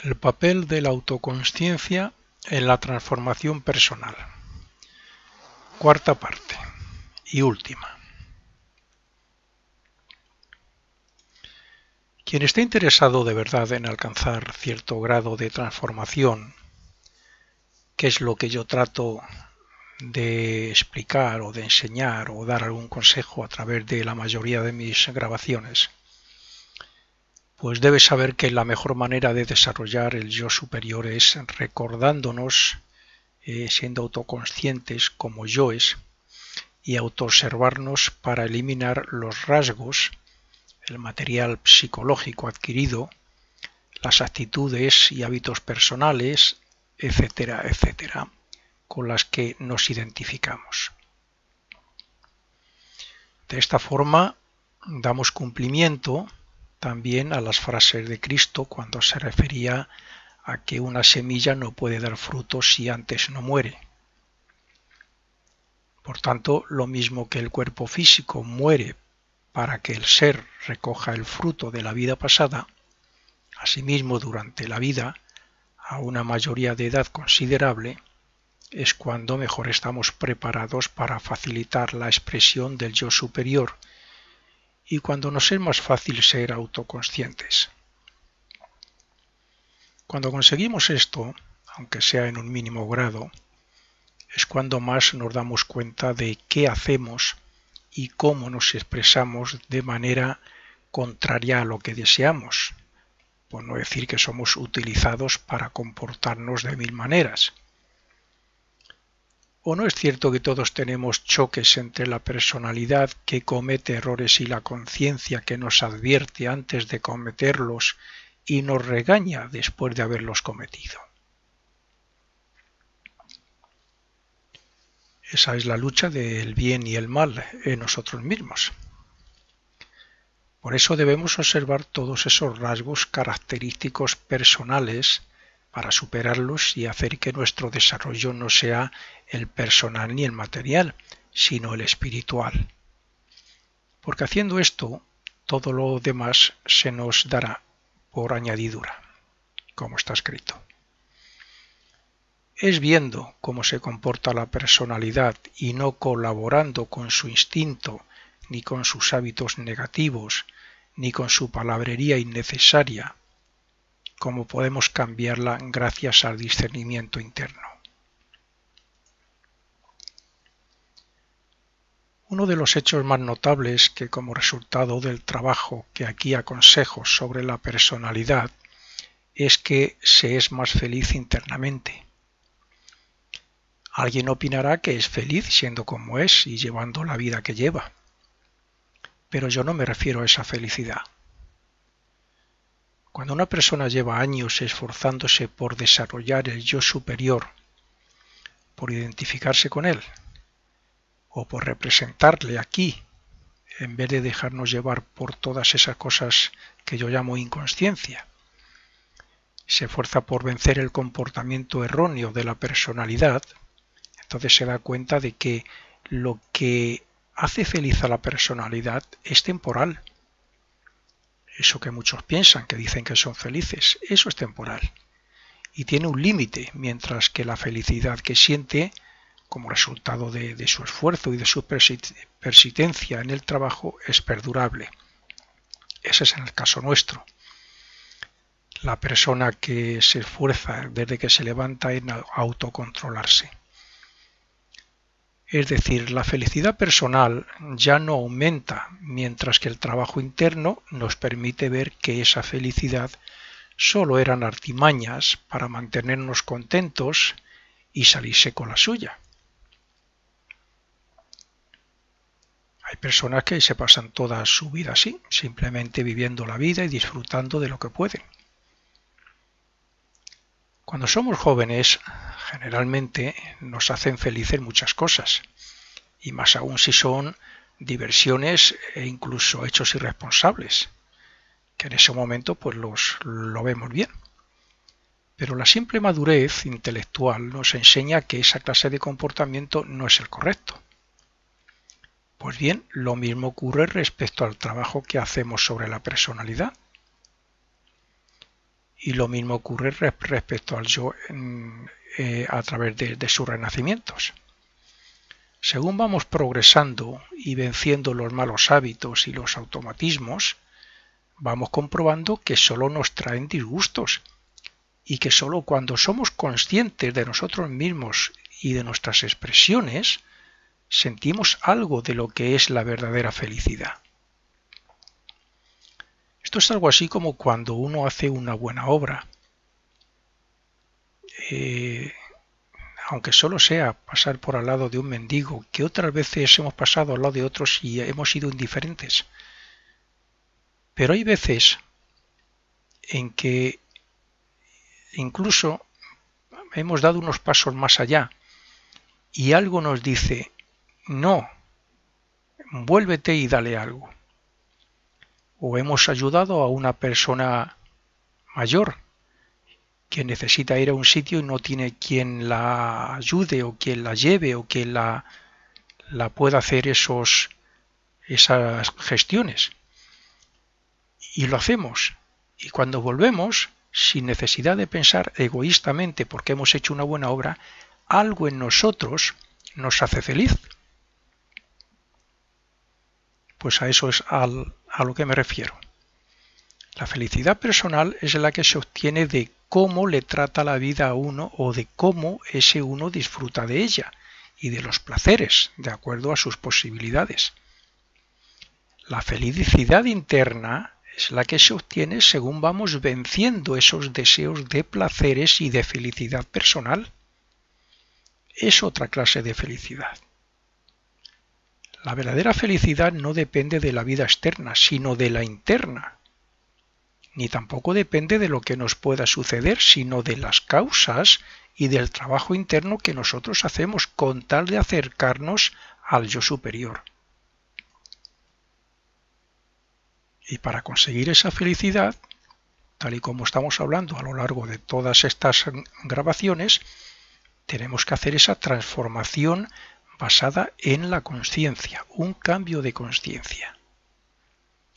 El papel de la autoconsciencia en la transformación personal. Cuarta parte y última. Quien esté interesado de verdad en alcanzar cierto grado de transformación, que es lo que yo trato de explicar o de enseñar o dar algún consejo a través de la mayoría de mis grabaciones, pues debe saber que la mejor manera de desarrollar el yo superior es recordándonos, siendo autoconscientes como yoes, y autoobservarnos para eliminar los rasgos, el material psicológico adquirido, las actitudes y hábitos personales, etcétera, etcétera, con las que nos identificamos. De esta forma damos cumplimiento también a las frases de Cristo cuando se refería a que una semilla no puede dar frutos si antes no muere. Por tanto, lo mismo que el cuerpo físico muere para que el ser recoja el fruto de la vida pasada, asimismo durante la vida, a una mayoría de edad considerable, es cuando mejor estamos preparados para facilitar la expresión del yo superior y cuando nos es más fácil ser autoconscientes. Cuando conseguimos esto, aunque sea en un mínimo grado, es cuando más nos damos cuenta de qué hacemos y cómo nos expresamos de manera contraria a lo que deseamos, por no decir que somos utilizados para comportarnos de mil maneras. ¿O no es cierto que todos tenemos choques entre la personalidad que comete errores y la conciencia que nos advierte antes de cometerlos y nos regaña después de haberlos cometido? Esa es la lucha del bien y el mal en nosotros mismos. Por eso debemos observar todos esos rasgos característicos personales para superarlos y hacer que nuestro desarrollo no sea el personal ni el material, sino el espiritual. Porque haciendo esto, todo lo demás se nos dará por añadidura, como está escrito. Es viendo cómo se comporta la personalidad y no colaborando con su instinto, ni con sus hábitos negativos, ni con su palabrería innecesaria, cómo podemos cambiarla gracias al discernimiento interno. Uno de los hechos más notables que como resultado del trabajo que aquí aconsejo sobre la personalidad es que se es más feliz internamente. Alguien opinará que es feliz siendo como es y llevando la vida que lleva. Pero yo no me refiero a esa felicidad. Cuando una persona lleva años esforzándose por desarrollar el yo superior, por identificarse con él, o por representarle aquí, en vez de dejarnos llevar por todas esas cosas que yo llamo inconsciencia, se esfuerza por vencer el comportamiento erróneo de la personalidad, entonces se da cuenta de que lo que hace feliz a la personalidad es temporal. Eso que muchos piensan, que dicen que son felices, eso es temporal. Y tiene un límite, mientras que la felicidad que siente, como resultado de su esfuerzo y de su persistencia en el trabajo, es perdurable. Ese es en el caso nuestro. La persona que se esfuerza desde que se levanta en autocontrolarse. Es decir, la felicidad personal ya no aumenta, mientras que el trabajo interno nos permite ver que esa felicidad solo eran artimañas para mantenernos contentos y salirse con la suya. Hay personas que se pasan toda su vida así, simplemente viviendo la vida y disfrutando de lo que pueden. Cuando somos jóvenes, generalmente nos hacen felices muchas cosas, y más aún si son diversiones e incluso hechos irresponsables, que en ese momento pues lo vemos bien. Pero la simple madurez intelectual nos enseña que esa clase de comportamiento no es el correcto. Pues bien, lo mismo ocurre respecto al trabajo que hacemos sobre la personalidad. Y lo mismo ocurre respecto al yo a través de sus renacimientos. Según vamos progresando y venciendo los malos hábitos y los automatismos, vamos comprobando que solo nos traen disgustos y que solo cuando somos conscientes de nosotros mismos y de nuestras expresiones, sentimos algo de lo que es la verdadera felicidad. Esto es algo así como cuando uno hace una buena obra. Aunque solo sea pasar por al lado de un mendigo, que otras veces hemos pasado al lado de otros y hemos sido indiferentes. Pero hay veces en que incluso hemos dado unos pasos más allá y algo nos dice, no, vuélvete y dale algo. O hemos ayudado a una persona mayor que necesita ir a un sitio y no tiene quien la ayude o quien la lleve o quien la pueda hacer esas gestiones. Y lo hacemos. Y cuando volvemos, sin necesidad de pensar egoístamente porque hemos hecho una buena obra, algo en nosotros nos hace feliz. Pues a eso es a lo que me refiero. La felicidad personal es la que se obtiene de cómo le trata la vida a uno o de cómo ese uno disfruta de ella y de los placeres, de acuerdo a sus posibilidades. La felicidad interna es la que se obtiene según vamos venciendo esos deseos de placeres y de felicidad personal. Es otra clase de felicidad. La verdadera felicidad no depende de la vida externa, sino de la interna. Ni tampoco depende de lo que nos pueda suceder, sino de las causas y del trabajo interno que nosotros hacemos con tal de acercarnos al yo superior. Y para conseguir esa felicidad, tal y como estamos hablando a lo largo de todas estas grabaciones, tenemos que hacer esa transformación basada en la consciencia, un cambio de consciencia.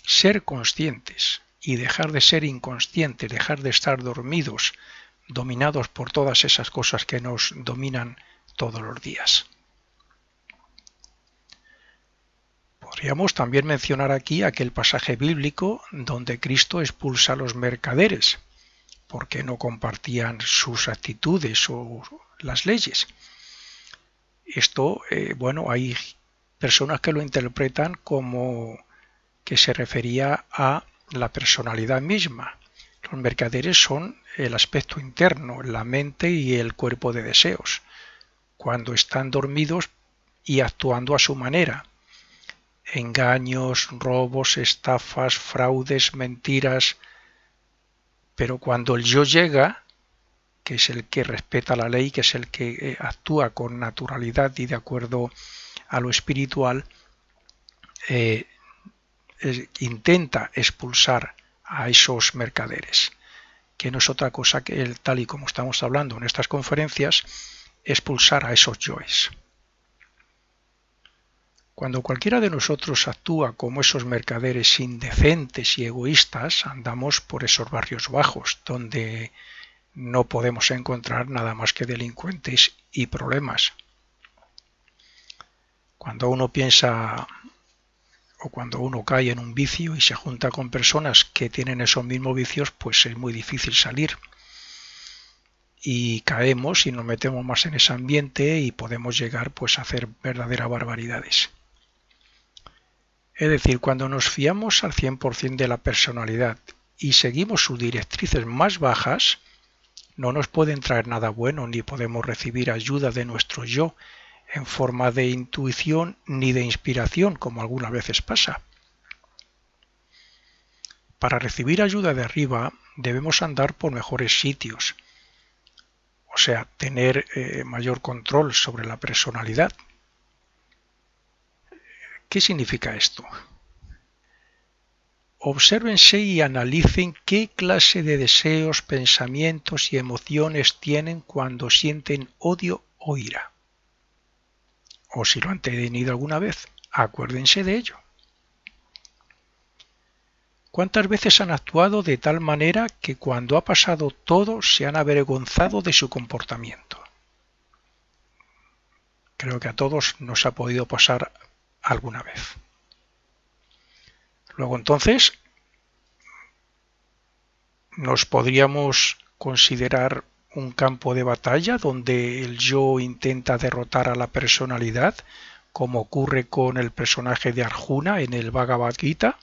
Ser conscientes y dejar de ser inconscientes, dejar de estar dormidos, dominados por todas esas cosas que nos dominan todos los días. Podríamos también mencionar aquí aquel pasaje bíblico donde Cristo expulsa a los mercaderes, porque no compartían sus actitudes o las leyes. Esto, hay personas que lo interpretan como que se refería a la personalidad misma. Los mercaderes son el aspecto interno, la mente y el cuerpo de deseos, cuando están dormidos y actuando a su manera. Engaños, robos, estafas, fraudes, mentiras. Pero cuando el yo llega, que es el que respeta la ley, que es el que actúa con naturalidad y de acuerdo a lo espiritual, intenta expulsar a esos mercaderes, que no es otra cosa que, tal y como estamos hablando en estas conferencias, expulsar a esos yoes. Cuando cualquiera de nosotros actúa como esos mercaderes indecentes y egoístas, andamos por esos barrios bajos, donde no podemos encontrar nada más que delincuentes y problemas. Cuando uno piensa o cuando uno cae en un vicio y se junta con personas que tienen esos mismos vicios, pues es muy difícil salir. Y caemos y nos metemos más en ese ambiente y podemos llegar pues a hacer verdaderas barbaridades. Es decir, cuando nos fiamos al 100% de la personalidad y seguimos sus directrices más bajas, no nos pueden traer nada bueno ni podemos recibir ayuda de nuestro yo en forma de intuición ni de inspiración, como algunas veces pasa. Para recibir ayuda de arriba debemos andar por mejores sitios, o sea, tener mayor control sobre la personalidad. ¿Qué significa esto? Obsérvense y analicen qué clase de deseos, pensamientos y emociones tienen cuando sienten odio o ira. O si lo han tenido alguna vez, acuérdense de ello. ¿Cuántas veces han actuado de tal manera que cuando ha pasado todo se han avergonzado de su comportamiento? Creo que a todos nos ha podido pasar alguna vez. Luego entonces nos podríamos considerar un campo de batalla donde el yo intenta derrotar a la personalidad, como ocurre con el personaje de Arjuna en el Bhagavad Gita.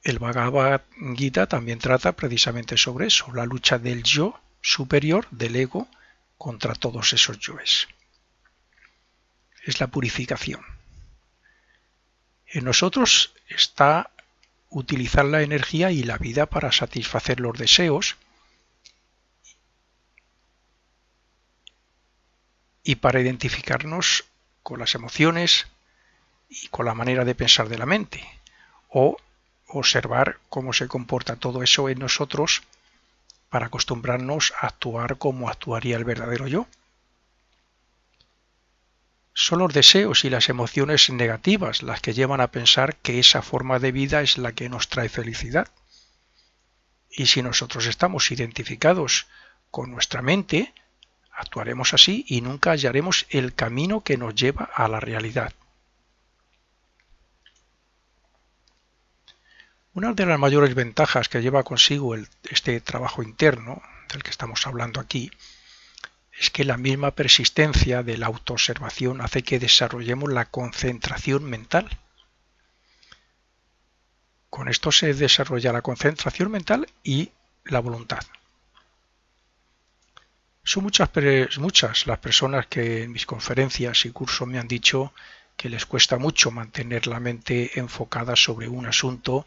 El Bhagavad Gita también trata precisamente sobre eso, la lucha del yo superior, del ego, contra todos esos yoes. Es la purificación. En nosotros está utilizar la energía y la vida para satisfacer los deseos y para identificarnos con las emociones y con la manera de pensar de la mente, o observar cómo se comporta todo eso en nosotros para acostumbrarnos a actuar como actuaría el verdadero yo. Son los deseos y las emociones negativas las que llevan a pensar que esa forma de vida es la que nos trae felicidad. Y si nosotros estamos identificados con nuestra mente, actuaremos así y nunca hallaremos el camino que nos lleva a la realidad. Una de las mayores ventajas que lleva consigo este trabajo interno, del que estamos hablando aquí, es que la misma persistencia de la autoobservación hace que desarrollemos la concentración mental. Con esto se desarrolla la concentración mental y la voluntad. Son muchas las personas que en mis conferencias y cursos me han dicho que les cuesta mucho mantener la mente enfocada sobre un asunto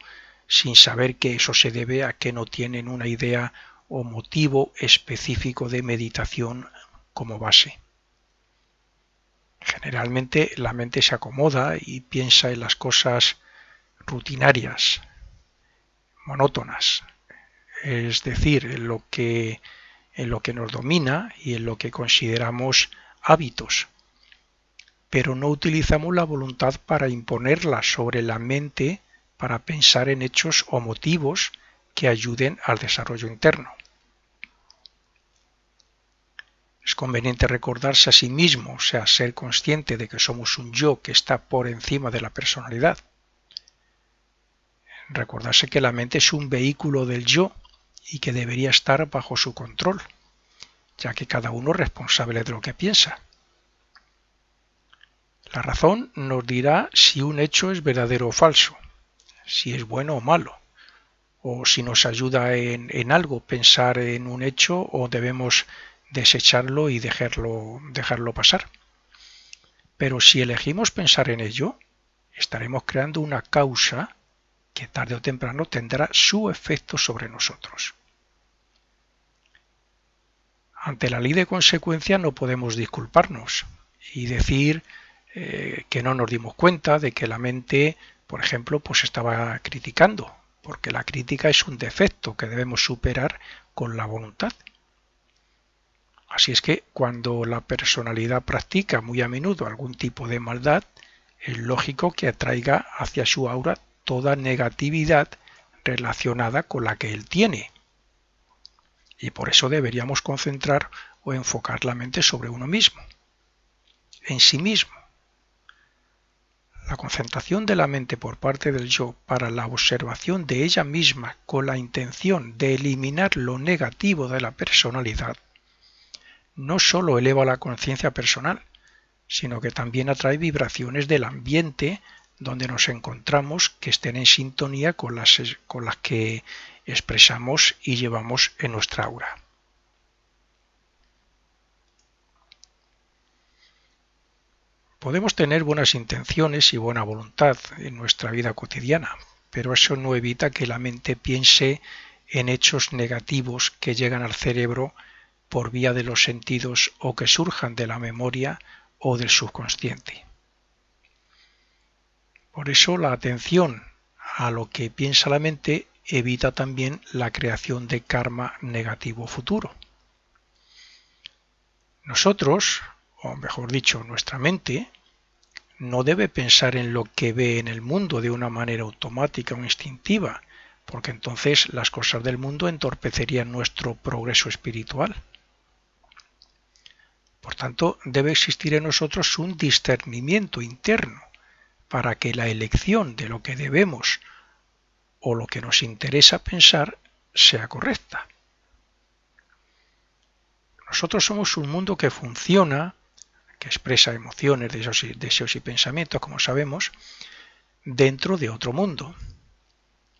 sin saber que eso se debe a que no tienen una idea o motivo específico de meditación como base. Generalmente la mente se acomoda y piensa en las cosas rutinarias, monótonas, es decir, en lo que nos domina y en lo que consideramos hábitos, pero no utilizamos la voluntad para imponerla sobre la mente para pensar en hechos o motivos que ayuden al desarrollo interno. Es conveniente recordarse a sí mismo, o sea, ser consciente de que somos un yo que está por encima de la personalidad. Recordarse que la mente es un vehículo del yo y que debería estar bajo su control, ya que cada uno es responsable de lo que piensa. La razón nos dirá si un hecho es verdadero o falso, si es bueno o malo, o si nos ayuda en algo pensar en un hecho o debemos desecharlo y dejarlo pasar. Pero si elegimos pensar en ello, estaremos creando una causa que tarde o temprano tendrá su efecto sobre nosotros. Ante la ley de consecuencia no podemos disculparnos y decir que no nos dimos cuenta de que la mente, por ejemplo, pues estaba criticando, porque la crítica es un defecto que debemos superar con la voluntad. Así es que cuando la personalidad practica muy a menudo algún tipo de maldad, es lógico que atraiga hacia su aura toda negatividad relacionada con la que él tiene. Y por eso deberíamos concentrar o enfocar la mente sobre uno mismo, en sí mismo. La concentración de la mente por parte del yo para la observación de ella misma con la intención de eliminar lo negativo de la personalidad no sólo eleva la conciencia personal, sino que también atrae vibraciones del ambiente donde nos encontramos que estén en sintonía con las que expresamos y llevamos en nuestra aura. Podemos tener buenas intenciones y buena voluntad en nuestra vida cotidiana, pero eso no evita que la mente piense en hechos negativos que llegan al cerebro por vía de los sentidos o que surjan de la memoria o del subconsciente. Por eso la atención a lo que piensa la mente evita también la creación de karma negativo futuro. Nosotros, o mejor dicho, nuestra mente, no debe pensar en lo que ve en el mundo de una manera automática o instintiva, porque entonces las cosas del mundo entorpecerían nuestro progreso espiritual. Por tanto, debe existir en nosotros un discernimiento interno para que la elección de lo que debemos o lo que nos interesa pensar sea correcta. Nosotros somos un mundo que funciona, que expresa emociones, deseos y pensamientos, como sabemos, dentro de otro mundo.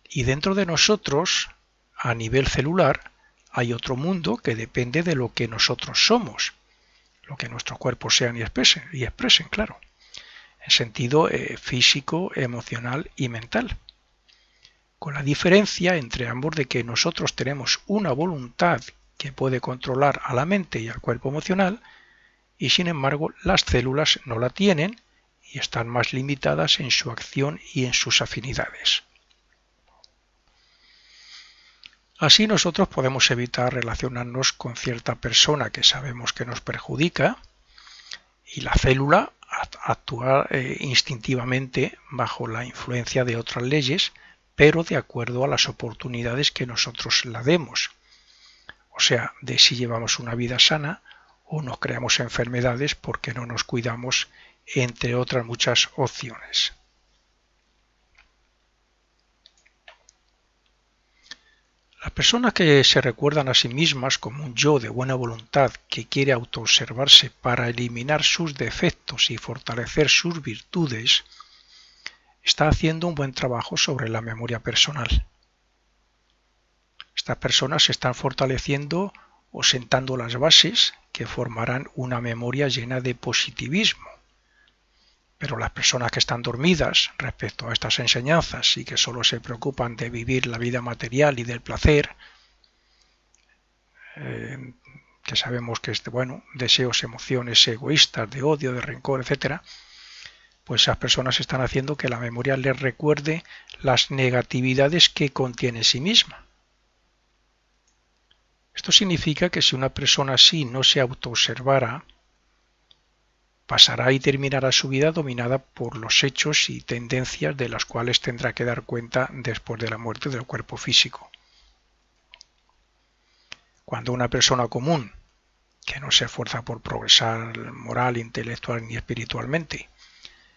Y dentro de nosotros, a nivel celular, hay otro mundo que depende de lo que nosotros somos, lo que nuestros cuerpos sean y expresen, claro, en sentido físico, emocional y mental. Con la diferencia entre ambos de que nosotros tenemos una voluntad que puede controlar a la mente y al cuerpo emocional, y sin embargo las células no la tienen y están más limitadas en su acción y en sus afinidades. Así nosotros podemos evitar relacionarnos con cierta persona que sabemos que nos perjudica y la célula actúa instintivamente bajo la influencia de otras leyes, pero de acuerdo a las oportunidades que nosotros la demos. O sea, de si llevamos una vida sana o nos creamos enfermedades porque no nos cuidamos, entre otras muchas opciones. Las personas que se recuerdan a sí mismas como un yo de buena voluntad que quiere autoobservarse para eliminar sus defectos y fortalecer sus virtudes, está haciendo un buen trabajo sobre la memoria personal. Estas personas se están fortaleciendo o sentando las bases que formarán una memoria llena de positivismo. Pero las personas que están dormidas respecto a estas enseñanzas y que solo se preocupan de vivir la vida material y del placer, que sabemos que es deseos, emociones egoístas, de odio, de rencor, etc., pues esas personas están haciendo que la memoria les recuerde las negatividades que contiene en sí misma. Esto significa que si una persona así no se autoobservara, pasará y terminará su vida dominada por los hechos y tendencias de las cuales tendrá que dar cuenta después de la muerte del cuerpo físico. Cuando una persona común, que no se esfuerza por progresar moral, intelectual ni espiritualmente,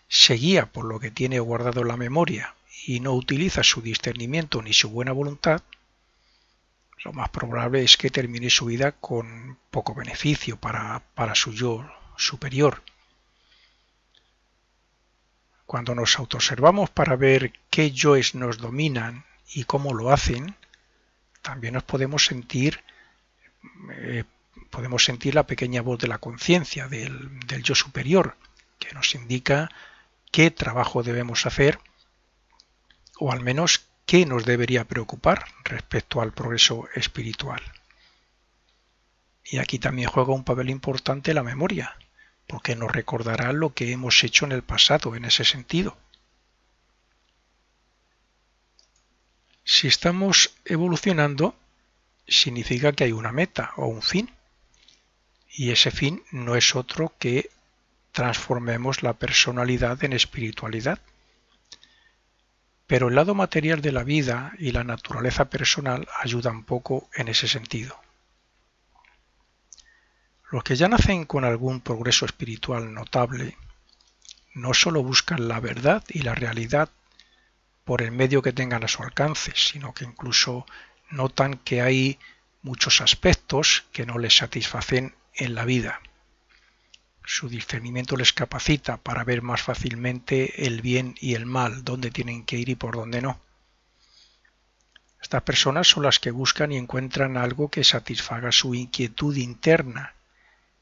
se guía por lo que tiene guardado en la memoria y no utiliza su discernimiento ni su buena voluntad, lo más probable es que termine su vida con poco beneficio para su yo superior. Cuando nos autoobservamos para ver qué yoes nos dominan y cómo lo hacen, también nos podemos sentir la pequeña voz de la conciencia, del yo superior, que nos indica qué trabajo debemos hacer o al menos qué nos debería preocupar respecto al progreso espiritual. Y aquí también juega un papel importante la memoria, porque nos recordará lo que hemos hecho en el pasado en ese sentido. Si estamos evolucionando, significa que hay una meta o un fin, y ese fin no es otro que transformemos la personalidad en espiritualidad. Pero el lado material de la vida y la naturaleza personal ayudan poco en ese sentido. Los que ya nacen con algún progreso espiritual notable no solo buscan la verdad y la realidad por el medio que tengan a su alcance, sino que incluso notan que hay muchos aspectos que no les satisfacen en la vida. Su discernimiento les capacita para ver más fácilmente el bien y el mal, dónde tienen que ir y por dónde no. Estas personas son las que buscan y encuentran algo que satisfaga su inquietud interna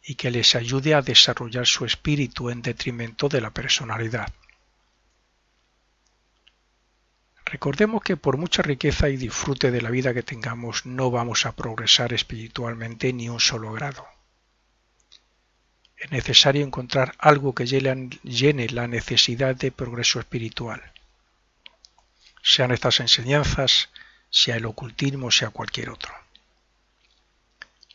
y que les ayude a desarrollar su espíritu en detrimento de la personalidad. Recordemos que por mucha riqueza y disfrute de la vida que tengamos, no vamos a progresar espiritualmente ni un solo grado. Es necesario encontrar algo que llene la necesidad de progreso espiritual. Sean estas enseñanzas, sea el ocultismo, sea cualquier otro.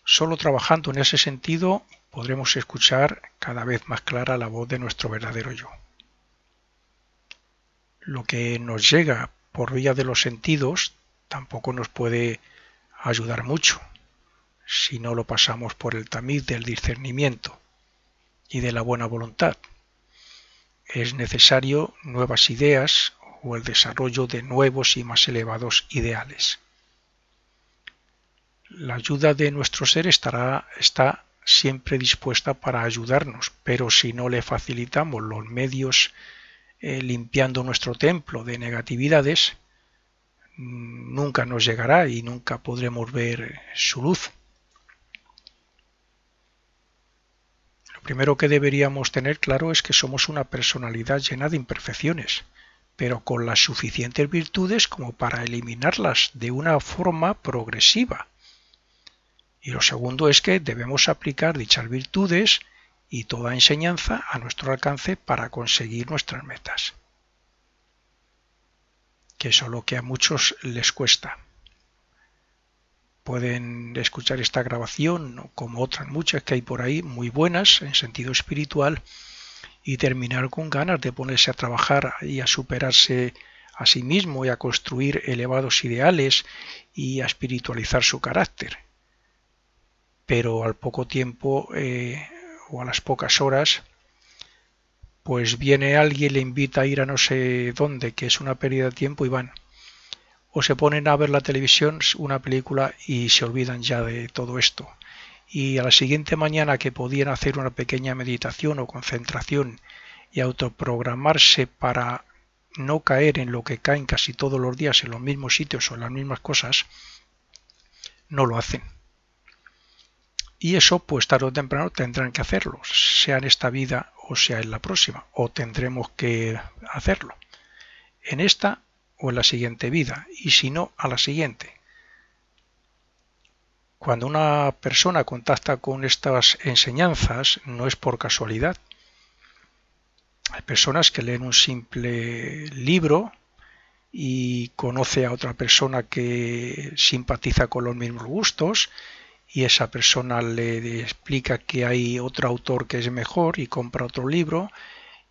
Solo trabajando en ese sentido podremos escuchar cada vez más clara la voz de nuestro verdadero yo. Lo que nos llega por vía de los sentidos tampoco nos puede ayudar mucho si no lo pasamos por el tamiz del discernimiento y de la buena voluntad. Es necesario nuevas ideas o el desarrollo de nuevos y más elevados ideales. La ayuda de nuestro ser está siempre dispuesta para ayudarnos, pero si no le facilitamos los medios limpiando nuestro templo de negatividades, nunca nos llegará y nunca podremos ver su luz. Lo primero que deberíamos tener claro es que somos una personalidad llena de imperfecciones, pero con las suficientes virtudes como para eliminarlas de una forma progresiva. Y lo segundo es que debemos aplicar dichas virtudes y toda enseñanza a nuestro alcance para conseguir nuestras metas. Que eso es lo que a muchos les cuesta. Pueden escuchar esta grabación, como otras muchas que hay por ahí, muy buenas en sentido espiritual, y terminar con ganas de ponerse a trabajar y a superarse a sí mismo y a construir elevados ideales y a espiritualizar su carácter. Pero al poco tiempo o a las pocas horas, pues viene alguien, le invita a ir a no sé dónde, que es una pérdida de tiempo, y van. O se ponen a ver la televisión, una película, y se olvidan ya de todo esto. Y a la siguiente mañana, que podían hacer una pequeña meditación o concentración y autoprogramarse para no caer en lo que caen casi todos los días en los mismos sitios o en las mismas cosas, no lo hacen. Y eso, pues tarde o temprano tendrán que hacerlo, sea en esta vida o sea en la próxima, o tendremos que hacerlo en esta o en la siguiente vida, y si no, a la siguiente. Cuando una persona contacta con estas enseñanzas, no es por casualidad. Hay personas que leen un simple libro y conoce a otra persona que simpatiza con los mismos gustos, y esa persona le explica que hay otro autor que es mejor y compra otro libro,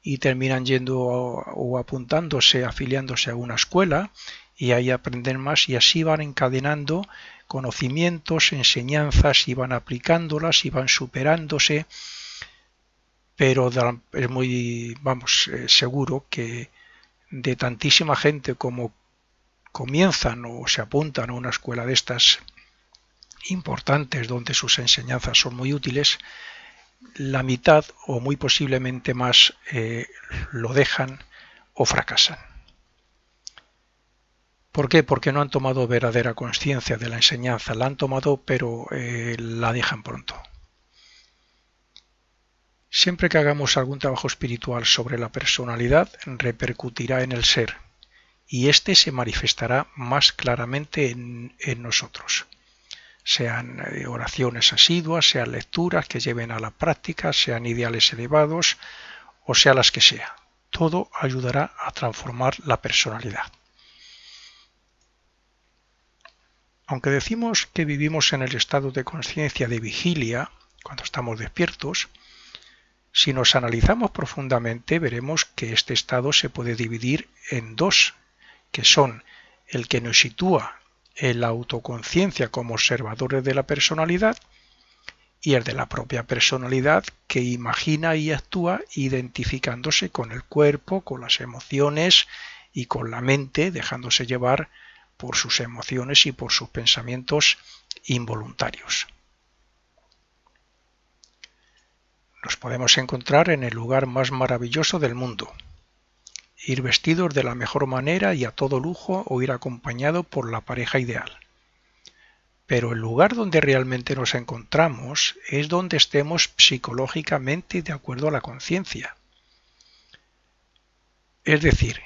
y terminan yendo o apuntándose, afiliándose a una escuela, y ahí aprenden más, y así van encadenando conocimientos, enseñanzas, y van aplicándolas y van superándose. Pero es muy, seguro que de tantísima gente como comienzan o se apuntan a una escuela de estas importantes donde sus enseñanzas son muy útiles, la mitad o muy posiblemente más lo dejan o fracasan. ¿Por qué? Porque no han tomado verdadera conciencia de la enseñanza. La han tomado, pero la dejan pronto. Siempre que hagamos algún trabajo espiritual sobre la personalidad, repercutirá en el ser, y éste se manifestará más claramente en nosotros. Sean oraciones asiduas, sean lecturas que lleven a la práctica, sean ideales elevados, o sea las que sea. Todo ayudará a transformar la personalidad. Aunque decimos que vivimos en el estado de conciencia de vigilia, cuando estamos despiertos, si nos analizamos profundamente veremos que este estado se puede dividir en dos, que son el que nos sitúa en la autoconciencia como observadores de la personalidad, y el de la propia personalidad que imagina y actúa identificándose con el cuerpo, con las emociones y con la mente, dejándose llevar por sus emociones y por sus pensamientos involuntarios. Nos podemos encontrar en el lugar más maravilloso del mundo, ir vestidos de la mejor manera y a todo lujo, o ir acompañado por la pareja ideal. Pero el lugar donde realmente nos encontramos es donde estemos psicológicamente de acuerdo a la conciencia. Es decir,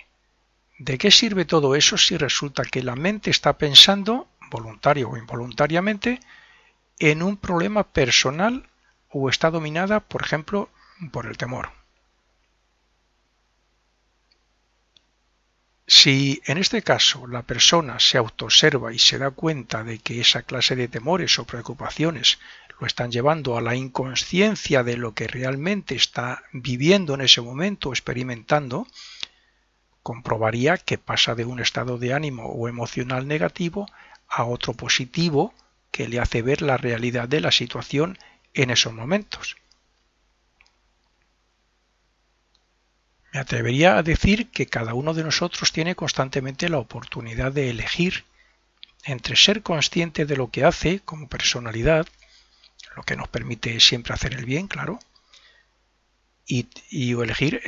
¿de qué sirve todo eso si resulta que la mente está pensando, voluntario o involuntariamente, en un problema personal o está dominada, por ejemplo, por el temor? Si en este caso la persona se autoobserva y se da cuenta de que esa clase de temores o preocupaciones lo están llevando a la inconsciencia de lo que realmente está viviendo en ese momento o experimentando, comprobaría que pasa de un estado de ánimo o emocional negativo a otro positivo que le hace ver la realidad de la situación en esos momentos. Me atrevería a decir que cada uno de nosotros tiene constantemente la oportunidad de elegir entre ser consciente de lo que hace como personalidad, lo que nos permite siempre hacer el bien, claro, y elegir,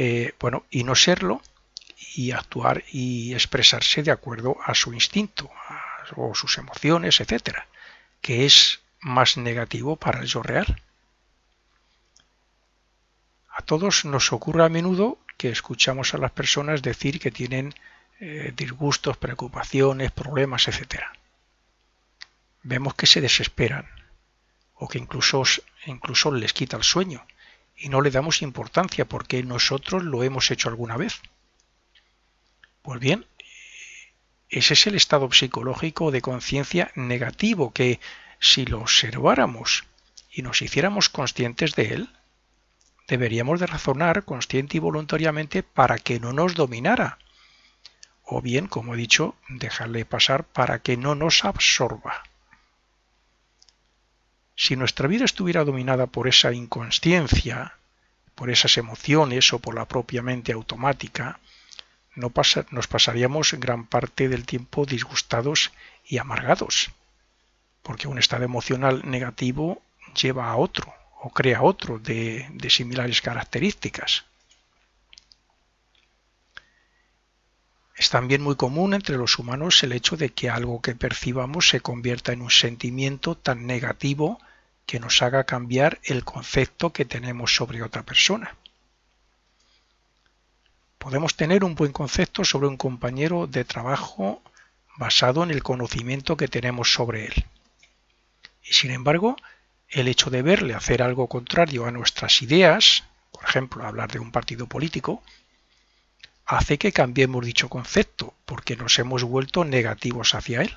y no serlo, y actuar y expresarse de acuerdo a su instinto o sus emociones, etcétera, que es más negativo para el yo real. A todos nos ocurre a menudo que escuchamos a las personas decir que tienen disgustos, preocupaciones, problemas, etcétera. Vemos que se desesperan o que incluso les quita el sueño y no le damos importancia porque nosotros lo hemos hecho alguna vez. Pues bien, ese es el estado psicológico de conciencia negativo que, si lo observáramos y nos hiciéramos conscientes de él, deberíamos de razonar consciente y voluntariamente para que no nos dominara, o bien, como he dicho, dejarle pasar para que no nos absorba. Si nuestra vida estuviera dominada por esa inconsciencia, por esas emociones o por la propia mente automática, nos pasaríamos gran parte del tiempo disgustados y amargados, porque un estado emocional negativo lleva a otro o crea otro de similares características. Es también muy común entre los humanos el hecho de que algo que percibamos se convierta en un sentimiento tan negativo que nos haga cambiar el concepto que tenemos sobre otra persona. Podemos tener un buen concepto sobre un compañero de trabajo basado en el conocimiento que tenemos sobre él. Y sin embargo, el hecho de verle hacer algo contrario a nuestras ideas, por ejemplo, hablar de un partido político, hace que cambiemos dicho concepto, porque nos hemos vuelto negativos hacia él.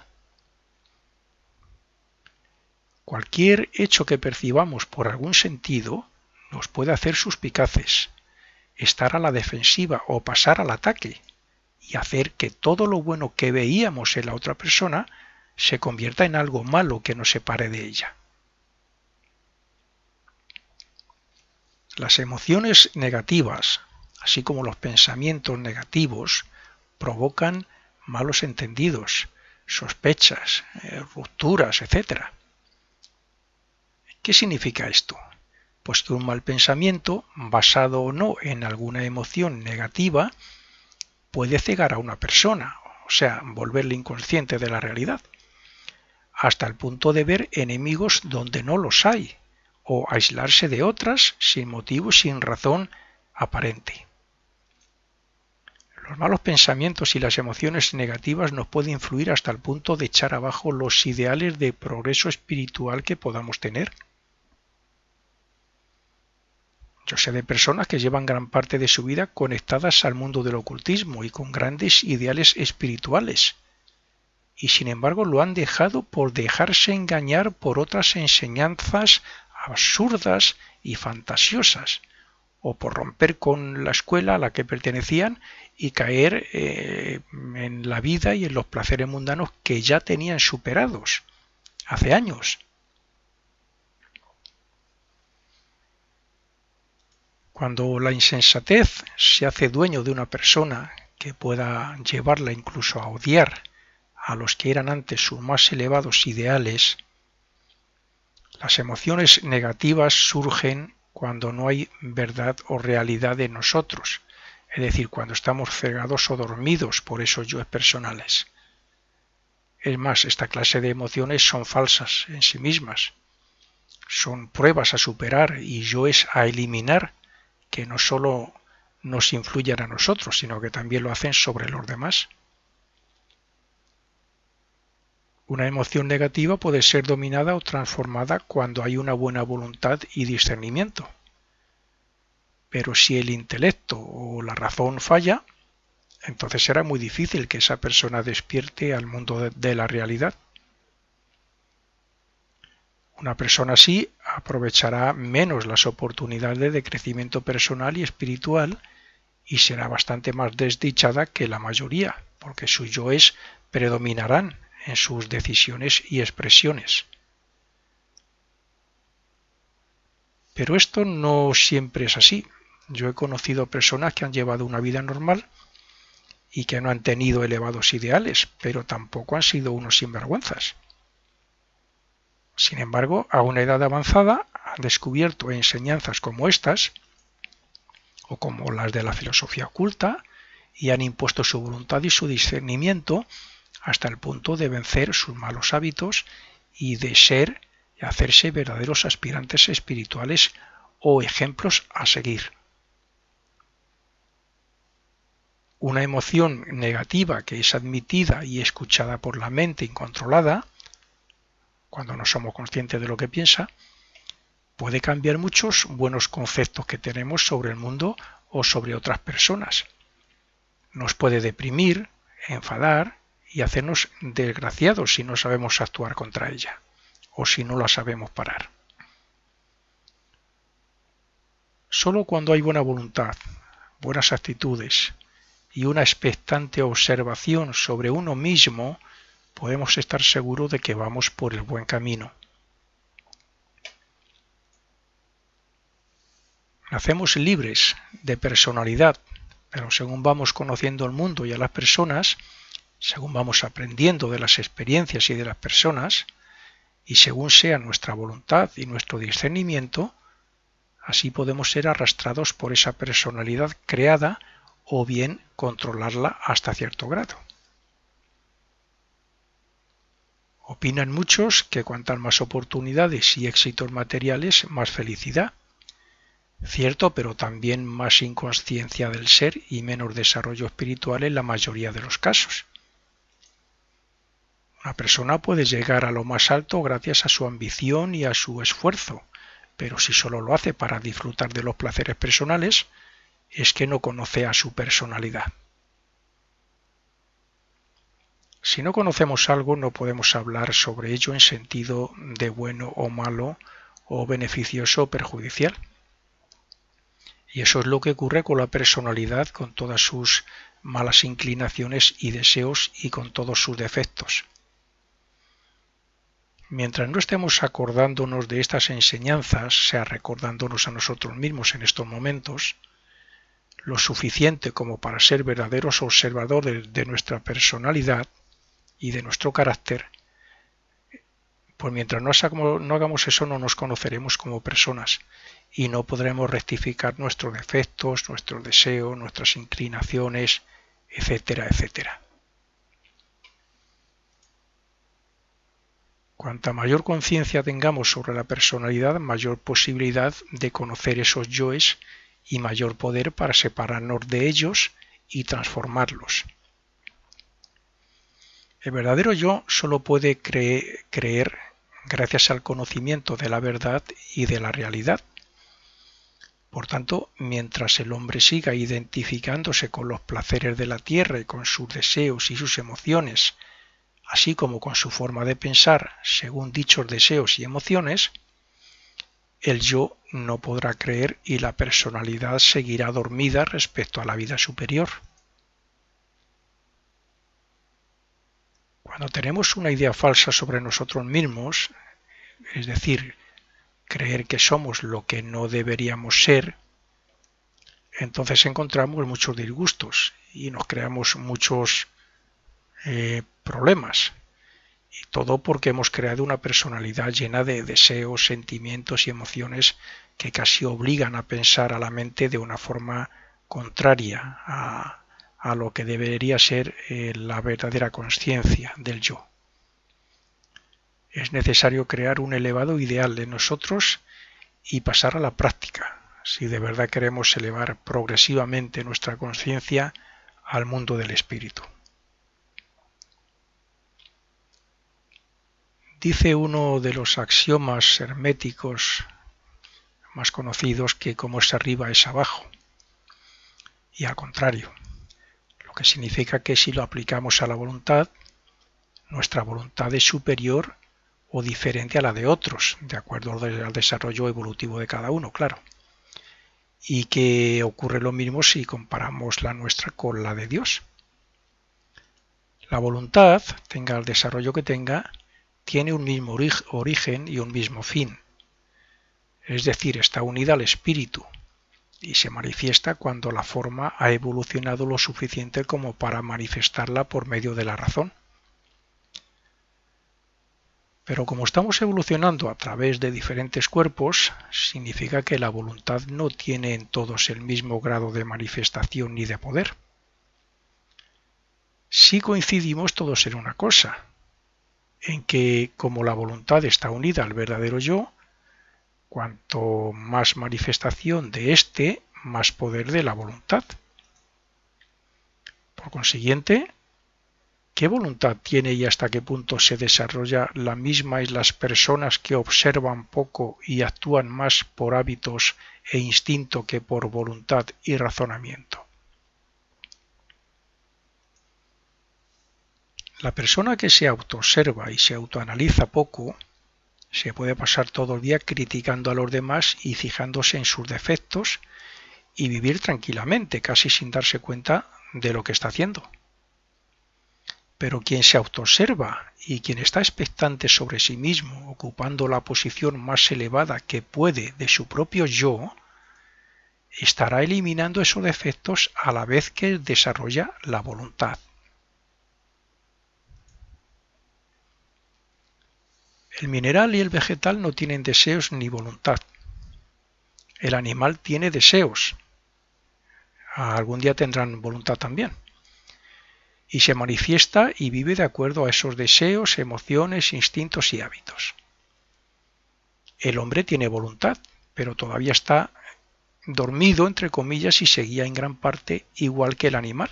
Cualquier hecho que percibamos por algún sentido nos puede hacer suspicaces, estar a la defensiva o pasar al ataque, y hacer que todo lo bueno que veíamos en la otra persona se convierta en algo malo que nos separe de ella. Las emociones negativas, así como los pensamientos negativos, provocan malos entendidos, sospechas, rupturas, etc. ¿Qué significa esto? Pues que un mal pensamiento, basado o no en alguna emoción negativa, puede cegar a una persona, o sea, volverle inconsciente de la realidad, hasta el punto de ver enemigos donde no los hay, o aislarse de otras sin motivo, sin razón aparente. Los malos pensamientos y las emociones negativas nos pueden influir hasta el punto de echar abajo los ideales de progreso espiritual que podamos tener. Yo sé de personas que llevan gran parte de su vida conectadas al mundo del ocultismo y con grandes ideales espirituales, y sin embargo lo han dejado por dejarse engañar por otras enseñanzas absurdas y fantasiosas, o por romper con la escuela a la que pertenecían y caer en la vida y en los placeres mundanos que ya tenían superados hace años. Cuando la insensatez se hace dueño de una persona que pueda llevarla incluso a odiar a los que eran antes sus más elevados ideales, las emociones negativas surgen cuando no hay verdad o realidad en nosotros, es decir, cuando estamos cegados o dormidos por esos yoes personales. Es más, esta clase de emociones son falsas en sí mismas, son pruebas a superar y yoes a eliminar que no solo nos influyen a nosotros, sino que también lo hacen sobre los demás. Una emoción negativa puede ser dominada o transformada cuando hay una buena voluntad y discernimiento. Pero si el intelecto o la razón falla, entonces será muy difícil que esa persona despierte al mundo de la realidad. Una persona así aprovechará menos las oportunidades de crecimiento personal y espiritual y será bastante más desdichada que la mayoría, porque sus yoes predominarán en sus decisiones y expresiones. Pero esto no siempre es así. Yo he conocido personas que han llevado una vida normal y que no han tenido elevados ideales, pero tampoco han sido unos sinvergüenzas. Sin embargo, a una edad avanzada han descubierto enseñanzas como estas, o como las de la filosofía oculta, y han impuesto su voluntad y su discernimiento hasta el punto de vencer sus malos hábitos y de ser y hacerse verdaderos aspirantes espirituales o ejemplos a seguir. Una emoción negativa que es admitida y escuchada por la mente incontrolada, cuando no somos conscientes de lo que piensa, puede cambiar muchos buenos conceptos que tenemos sobre el mundo o sobre otras personas. Nos puede deprimir, enfadar y hacernos desgraciados si no sabemos actuar contra ella o si no la sabemos parar. Solo cuando hay buena voluntad, buenas actitudes y una expectante observación sobre uno mismo, podemos estar seguros de que vamos por el buen camino. Nacemos libres de personalidad, pero según vamos conociendo el mundo y a las personas, según vamos aprendiendo de las experiencias y de las personas, y según sea nuestra voluntad y nuestro discernimiento, así podemos ser arrastrados por esa personalidad creada o bien controlarla hasta cierto grado. Opinan muchos que cuantas más oportunidades y éxitos materiales, más felicidad. Cierto, pero también más inconsciencia del ser y menos desarrollo espiritual en la mayoría de los casos. Una persona puede llegar a lo más alto gracias a su ambición y a su esfuerzo, pero si solo lo hace para disfrutar de los placeres personales, es que no conoce a su personalidad. Si no conocemos algo, no podemos hablar sobre ello en sentido de bueno o malo, o beneficioso o perjudicial. Y eso es lo que ocurre con la personalidad, con todas sus malas inclinaciones y deseos y con todos sus defectos. Mientras no estemos acordándonos de estas enseñanzas, sea recordándonos a nosotros mismos en estos momentos, lo suficiente como para ser verdaderos observadores de nuestra personalidad y de nuestro carácter, pues mientras no hagamos eso no nos conoceremos como personas y no podremos rectificar nuestros defectos, nuestros deseos, nuestras inclinaciones, etcétera, etcétera. Cuanta mayor conciencia tengamos sobre la personalidad, mayor posibilidad de conocer esos yoes y mayor poder para separarnos de ellos y transformarlos. El verdadero yo solo puede creer gracias al conocimiento de la verdad y de la realidad. Por tanto, mientras el hombre siga identificándose con los placeres de la tierra y con sus deseos y sus emociones, así como con su forma de pensar según dichos deseos y emociones, el yo no podrá creer y la personalidad seguirá dormida respecto a la vida superior. Cuando tenemos una idea falsa sobre nosotros mismos, es decir, creer que somos lo que no deberíamos ser, entonces encontramos muchos disgustos y nos creamos muchos problemas. Y todo porque hemos creado una personalidad llena de deseos, sentimientos y emociones que casi obligan a pensar a la mente de una forma contraria a lo que debería ser la verdadera conciencia del yo. Es necesario crear un elevado ideal de nosotros y pasar a la práctica, si de verdad queremos elevar progresivamente nuestra conciencia al mundo del espíritu. Dice uno de los axiomas herméticos más conocidos que como es arriba es abajo, y al contrario, lo que significa que si lo aplicamos a la voluntad, nuestra voluntad es superior o diferente a la de otros, de acuerdo al desarrollo evolutivo de cada uno, claro. y que ocurre lo mismo si comparamos la nuestra con la de Dios. La voluntad, tenga el desarrollo que tenga, tiene un mismo origen y un mismo fin. Es decir, está unida al espíritu y se manifiesta cuando la forma ha evolucionado lo suficiente como para manifestarla por medio de la razón. Pero como estamos evolucionando a través de diferentes cuerpos, significa que la voluntad no tiene en todos el mismo grado de manifestación ni de poder. Sí coincidimos todos en una cosa, en que como la voluntad está unida al verdadero yo, cuanto más manifestación de éste, más poder de la voluntad. Por consiguiente, ¿qué voluntad tiene y hasta qué punto se desarrolla la misma en las personas que observan poco y actúan más por hábitos e instinto que por voluntad y razonamiento? La persona que se autoobserva y se autoanaliza poco se puede pasar todo el día criticando a los demás y fijándose en sus defectos y vivir tranquilamente, casi sin darse cuenta de lo que está haciendo. Pero quien se autoobserva y quien está expectante sobre sí mismo, ocupando la posición más elevada que puede de su propio yo, estará eliminando esos defectos a la vez que desarrolla la voluntad. El mineral y el vegetal no tienen deseos ni voluntad. El animal tiene deseos. Algún día tendrán voluntad también. Y se manifiesta y vive de acuerdo a esos deseos, emociones, instintos y hábitos. El hombre tiene voluntad, pero todavía está dormido, entre comillas, y se guía en gran parte igual que el animal.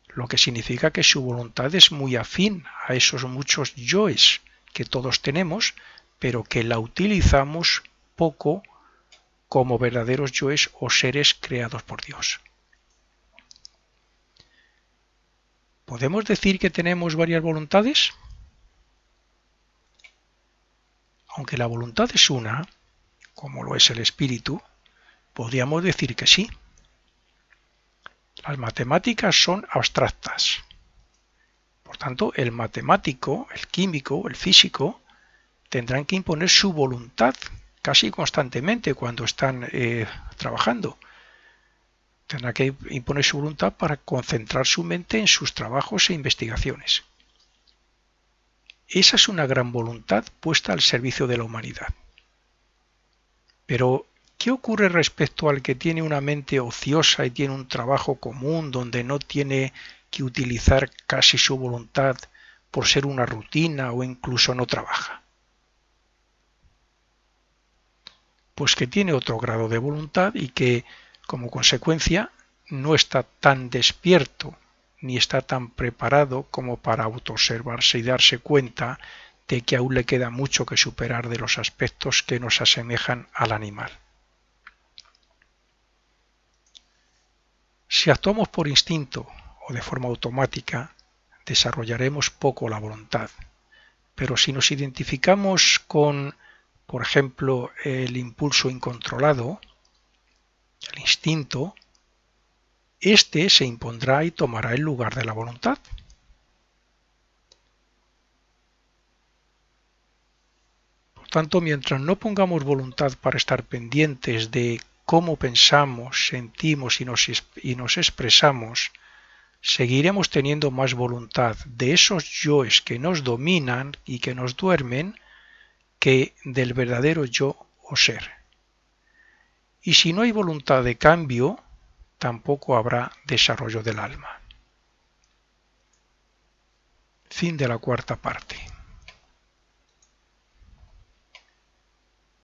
Lo que significa que su voluntad es muy afín a esos muchos yoes que todos tenemos, pero que la utilizamos poco como verdaderos yoes o seres creados por Dios. ¿Podemos decir que tenemos varias voluntades? Aunque la voluntad es una, como lo es el espíritu, podríamos decir que sí. Las matemáticas son abstractas. Por tanto, el matemático, el químico, el físico, tendrán que imponer su voluntad casi constantemente cuando están trabajando. Tendrá que imponer su voluntad para concentrar su mente en sus trabajos e investigaciones. Esa es una gran voluntad puesta al servicio de la humanidad. Pero, ¿qué ocurre respecto al que tiene una mente ociosa y tiene un trabajo común donde no tiene que utilizar casi su voluntad por ser una rutina o incluso no trabaja? Pues que tiene otro grado de voluntad y que, como consecuencia, no está tan despierto ni está tan preparado como para autoobservarse y darse cuenta de que aún le queda mucho que superar de los aspectos que nos asemejan al animal. Si actuamos por instinto o de forma automática, desarrollaremos poco la voluntad. Pero si nos identificamos con, por ejemplo, el impulso incontrolado, el instinto, este se impondrá y tomará el lugar de la voluntad. Por tanto, mientras no pongamos voluntad para estar pendientes de cómo pensamos, sentimos y nos expresamos, seguiremos teniendo más voluntad de esos yoes que nos dominan y que nos duermen que del verdadero yo o ser. Y si no hay voluntad de cambio, tampoco habrá desarrollo del alma. Fin de la cuarta parte.